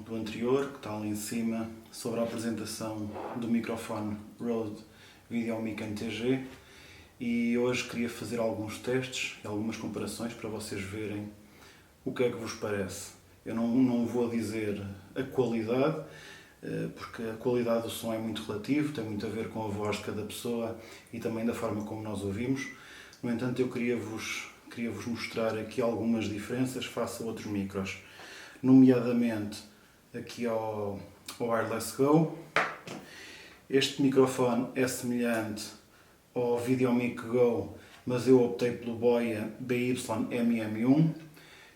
do anterior, que está ali em cima, sobre a apresentação do microfone Rode VideoMic NTG, e hoje queria fazer alguns testes e algumas comparações para vocês verem o que é que vos parece. Eu não vou dizer a qualidade, porque a qualidade do som é muito relativo, tem muito a ver com a voz de cada pessoa e também da forma como nós ouvimos. No entanto, eu queria vos mostrar aqui algumas diferenças face a outros micros, nomeadamente aqui ao Wireless Go. Este microfone é semelhante ao VideoMic Go, mas eu optei pelo Boya BY-MM1.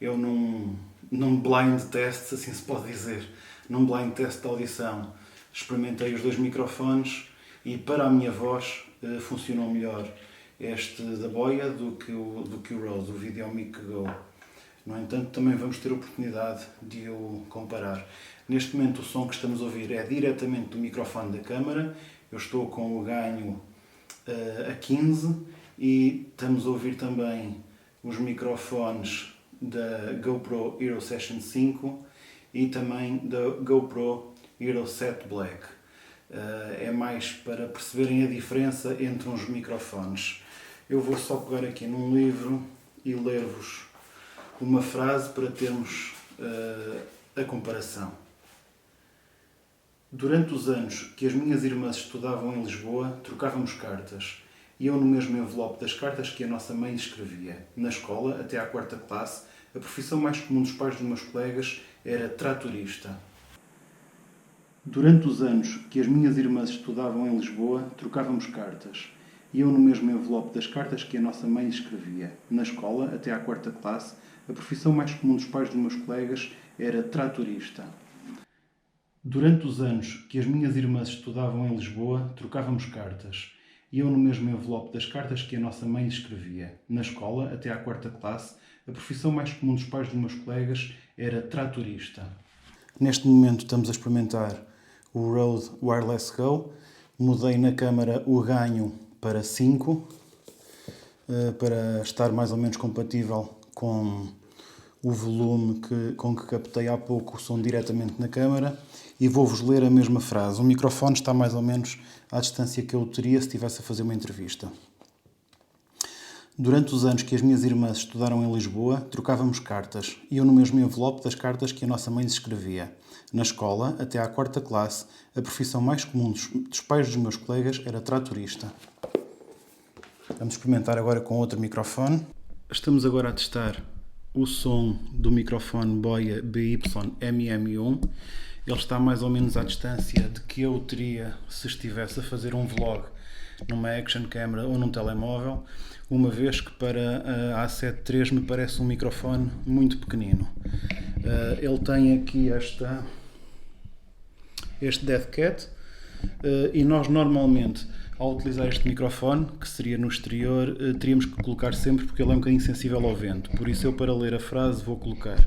Eu num blind test, assim se pode dizer, num blind test de audição, experimentei os dois microfones e para a minha voz funcionou melhor este da Boya do que o Rode, o VideoMic Go. No entanto, também vamos ter a oportunidade de o comparar. Neste momento, o som que estamos a ouvir é diretamente do microfone da câmara. Eu estou com o ganho a 15 e estamos a ouvir também os microfones da GoPro Hero Session 5 e também da GoPro Hero 7 Black. É mais para perceberem a diferença entre uns microfones. Eu vou só pegar aqui num livro e ler-vos uma frase para termos a comparação. Durante os anos que as minhas irmãs estudavam em Lisboa, trocávamos cartas. E eu no mesmo envelope das cartas que a nossa mãe escrevia. Na escola, até à 4ª classe, a profissão mais comum dos pais dos meus colegas era tratorista. Durante os anos que as minhas irmãs estudavam em Lisboa, trocávamos cartas. E eu no mesmo envelope das cartas que a nossa mãe escrevia. Na escola, até à 4ª classe, a profissão mais comum dos pais dos meus colegas era tratorista. Durante os anos que as minhas irmãs estudavam em Lisboa, trocávamos cartas. E eu no mesmo envelope das cartas que a nossa mãe escrevia. Na escola, até à 4ª classe, a profissão mais comum dos pais dos meus colegas era tratorista. Neste momento estamos a experimentar o Rode Wireless Go. Mudei na câmara o ganho para 5, para estar mais ou menos compatível com o volume com que captei há pouco o som diretamente na câmara, e vou-vos ler a mesma frase. O microfone está mais ou menos à distância que eu teria se estivesse a fazer uma entrevista. Durante os anos que as minhas irmãs estudaram em Lisboa, trocávamos cartas, e eu no mesmo envelope das cartas que a nossa mãe lhes escrevia. Na escola, até à 4ª classe, a profissão mais comum dos pais dos meus colegas era tratorista. Vamos experimentar agora com outro microfone. Estamos agora a testar o som do microfone Boya BY-MM1. Ele está mais ou menos à distância de que eu teria se estivesse a fazer um vlog numa action camera ou num telemóvel, uma vez que para a A7 III me parece um microfone muito pequenino. Ele tem aqui este dead cat, e nós normalmente, ao utilizar este microfone, que seria no exterior, teríamos que colocar sempre, porque ele é um bocadinho sensível ao vento. Por isso eu, para ler a frase, vou colocar.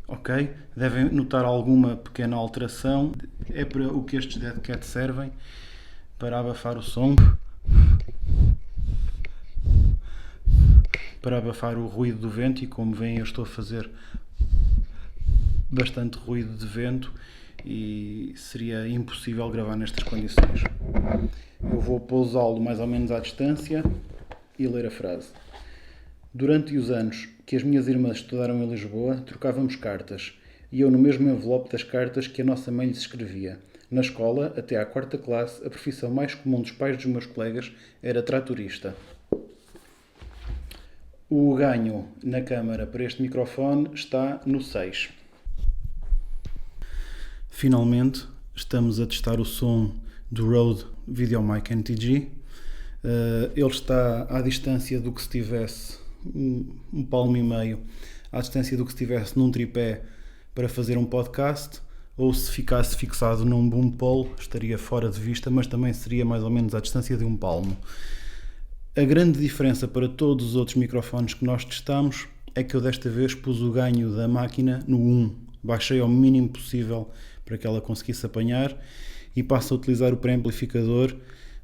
Ok? Devem notar alguma pequena alteração. É para o que estes dead cat servem, para abafar o som, para abafar o ruído do vento, e como veem eu estou a fazer bastante ruído de vento e seria impossível gravar nestas condições. Eu vou pousá-lo mais ou menos à distância e ler a frase. Durante os anos que as minhas irmãs estudaram em Lisboa, trocávamos cartas, e eu no mesmo envelope das cartas que a nossa mãe lhes escrevia. Na escola, até à 4ª classe, a profissão mais comum dos pais dos meus colegas era tratorista. O ganho na câmara para este microfone está no 6. Finalmente, estamos a testar o som do Rode VideoMic NTG. Ele está à distância do que se tivesse um palmo e meio, à distância do que se tivesse num tripé para fazer um podcast, ou se ficasse fixado num boom pole estaria fora de vista, mas também seria mais ou menos à distância de um palmo. A grande diferença para todos os outros microfones que nós testamos é que eu desta vez pus o ganho da máquina no 1, baixei ao mínimo possível para que ela conseguisse apanhar, e passo a utilizar o pré-amplificador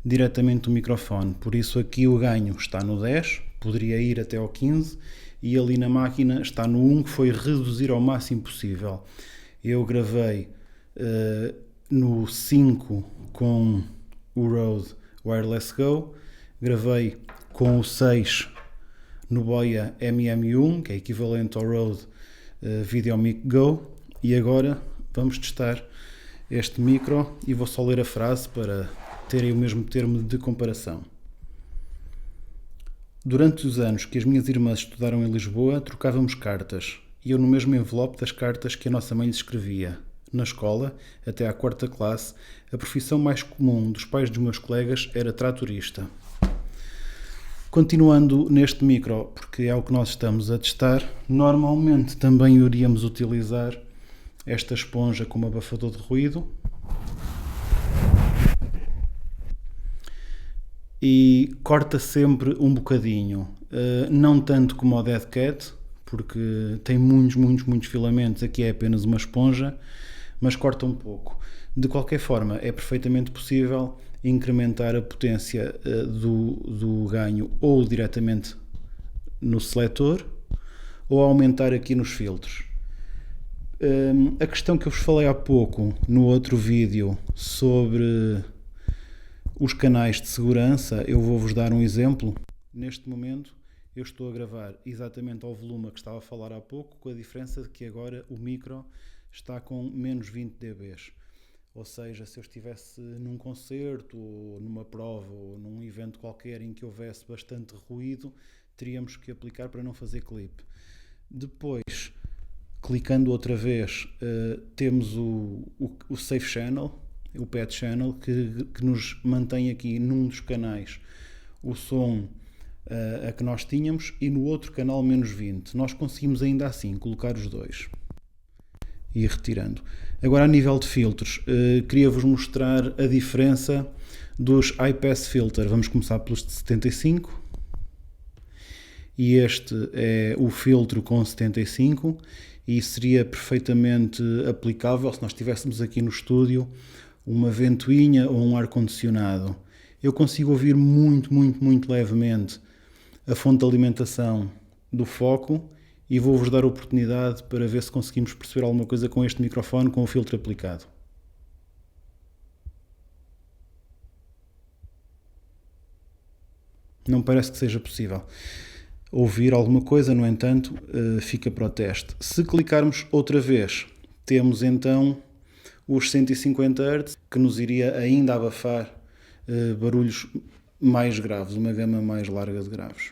diretamente do microfone. Por isso aqui o ganho está no 10, poderia ir até ao 15, e ali na máquina está no 1, que foi reduzir ao máximo possível. Eu gravei no 5 com o Rode Wireless Go, gravei com o 6 no Boya MM1, que é equivalente ao Rode VideoMic Go, e agora vamos testar este micro e vou só ler a frase para terem o mesmo termo de comparação. Durante os anos que as minhas irmãs estudaram em Lisboa, trocávamos cartas, e eu no mesmo envelope das cartas que a nossa mãe lhes escrevia. Na escola, até à 4ª classe, a profissão mais comum dos pais dos meus colegas era tratorista. Continuando neste micro, porque é o que nós estamos a testar, normalmente também iríamos utilizar esta esponja como abafador de ruído. E corta sempre um bocadinho, não tanto como o Dead Cat, porque tem muitos filamentos, aqui é apenas uma esponja, mas corta um pouco. De qualquer forma, é perfeitamente possível incrementar a potência do ganho ou diretamente no seletor ou aumentar aqui nos filtros. A questão que eu vos falei há pouco no outro vídeo sobre os canais de segurança, eu vou-vos dar um exemplo. Neste momento eu estou a gravar exatamente ao volume a que estava a falar há pouco, com a diferença de que agora o micro está com menos 20 dB. Ou seja, se eu estivesse num concerto, ou numa prova, ou num evento qualquer em que houvesse bastante ruído, teríamos que aplicar para não fazer clipe. Depois, clicando outra vez, temos o Safe Channel, o Pad Channel, que nos mantém aqui num dos canais o som a que nós tínhamos e no outro canal menos 20. Nós conseguimos ainda assim colocar os dois e ir retirando. Agora, a nível de filtros, queria-vos mostrar a diferença dos iPass Filter. Vamos começar pelos de 75 e este é o filtro com 75 e seria perfeitamente aplicável se nós estivéssemos aqui no estúdio uma ventoinha ou um ar-condicionado. Eu consigo ouvir muito levemente a fonte de alimentação do foco e vou-vos dar a oportunidade para ver se conseguimos perceber alguma coisa com este microfone com o filtro aplicado. Não parece que seja possível ouvir alguma coisa, no entanto, fica para o teste. Se clicarmos outra vez, temos então os 150 Hz, que nos iria ainda abafar barulhos mais graves, uma gama mais larga de graves.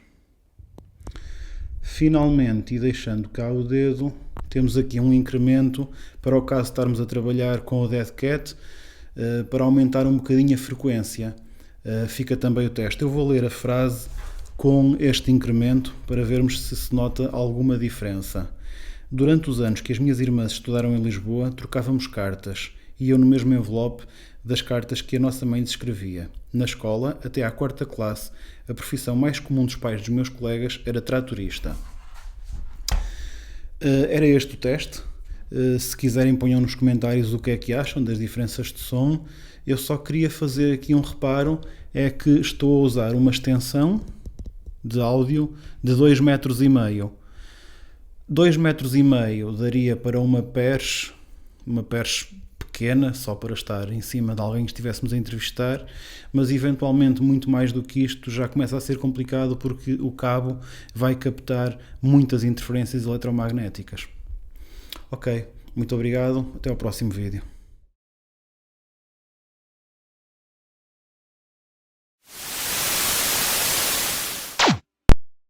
Finalmente, e deixando cá o dedo, temos aqui um incremento para o caso de estarmos a trabalhar com o Dead Cat, para aumentar um bocadinho a frequência. Fica também o teste. Eu vou ler a frase com este incremento para vermos se nota alguma diferença. Durante os anos que as minhas irmãs estudaram em Lisboa, trocávamos cartas e eu no mesmo envelope das cartas que a nossa mãe lhes escrevia. Na escola, até à 4ª classe, a profissão mais comum dos pais dos meus colegas era tratorista. Era este o teste. Se quiserem, ponham nos comentários o que é que acham das diferenças de som. Eu só queria fazer aqui um reparo, é que estou a usar uma extensão de áudio de 2,5 metros. 2,5 metros daria para uma perche pequena, só para estar em cima de alguém que estivéssemos a entrevistar, mas eventualmente muito mais do que isto já começa a ser complicado porque o cabo vai captar muitas interferências eletromagnéticas. Ok, muito obrigado, até ao próximo vídeo.